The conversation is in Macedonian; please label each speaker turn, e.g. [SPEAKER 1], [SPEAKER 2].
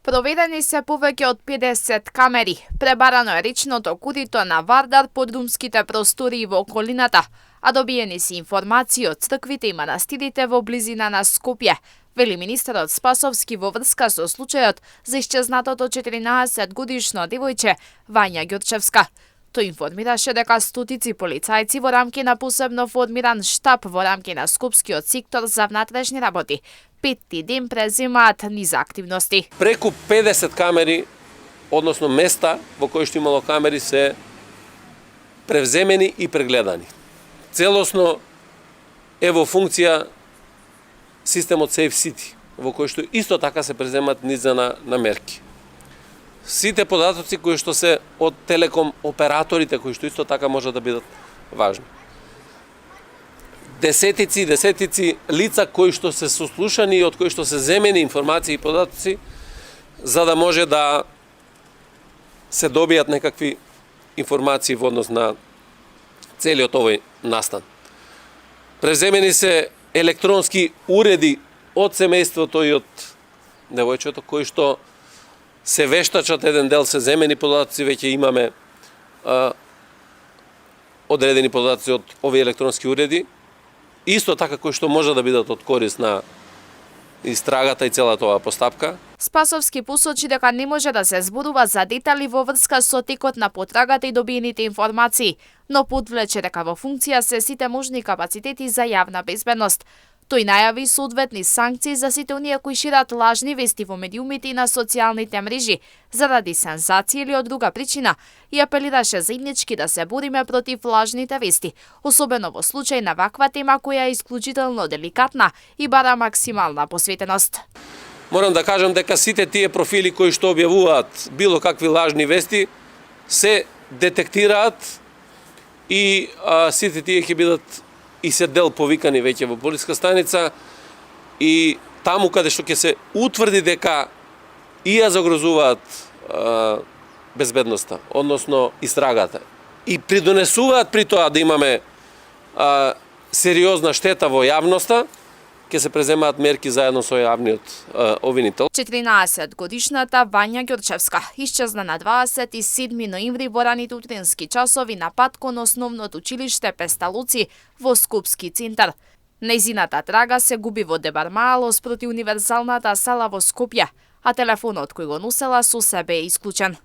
[SPEAKER 1] Проведени се повеќе од 50 камери. Пребарано е речното корито на Вардар под румските простории во околината, а добиени се информации од црквите и манастирите во близина на Скопје, вели министерот Спасовски во врска со случајот за исчезнатото 14-годишно девојче Вања Ѓурчевска. Тој информираше дека стотици полицајци во рамки на посебно формиран штаб во рамки на Скопскиот сектор за внатрешни работи петти ден преземаат низ активности.
[SPEAKER 2] Преку 50 камери, односно места во кои што имало камери се превземени и прегледани. Целосно е во функција системот Safe City, во кој што исто така се преземат низа на мерки. Сите податоци кои што се од телеком операторите, кои што исто така може да бидат важни. Десетици лица кои што се сослушани и од кои што се земени информации и податоци за да може да се добијат некакви информации во однос на целиот овој настан. Преземени се електронски уреди од семејството и од девојчето кои што се вештачат, еден дел се земени податоци, веќе имаме одредени податоци од овие електронски уреди, исто така кои што може да бидат од корист на истрагата и целата оваа постапка.
[SPEAKER 1] Спасовски посочи дека не може да се зборува за детали во врска со текот на потрагата и добиените информации, но подвлече дека во функција се сите можни капацитети за јавна безбедност. Тој најави соодветни санкции за сите оние кои шират лажни вести во медиумите и на социјалните мрежи заради сензација или од друга причина и апелираше заеднички да се бориме против лажните вести, особено во случај на ваква тема која е исклучително деликатна и бара максимална посветеност.
[SPEAKER 2] Морам да кажам дека сите тие профили кои што објавуваат било какви лажни вести се детектираат и сите тие ќе бидат и се дел повикани веќе во полиска станица и таму каде што ќе се утврди дека и ја загрозуваат безбедноста, односно истрагата и придонесуваат при тоа да имаме сериозна штета во јавноста, ќе се преземаат мерки заедно со јавниот обвинител.
[SPEAKER 1] 14-годишната Вања Ѓурчевска исчезна на 27 ноември во раните утрински часови на пат кон основното училиште Песталуци во Скопски центар. Нејзината трага се губи во дебармаало спроти универзалната сала во Скопје, а телефонот кој го носела со себе е исклучен.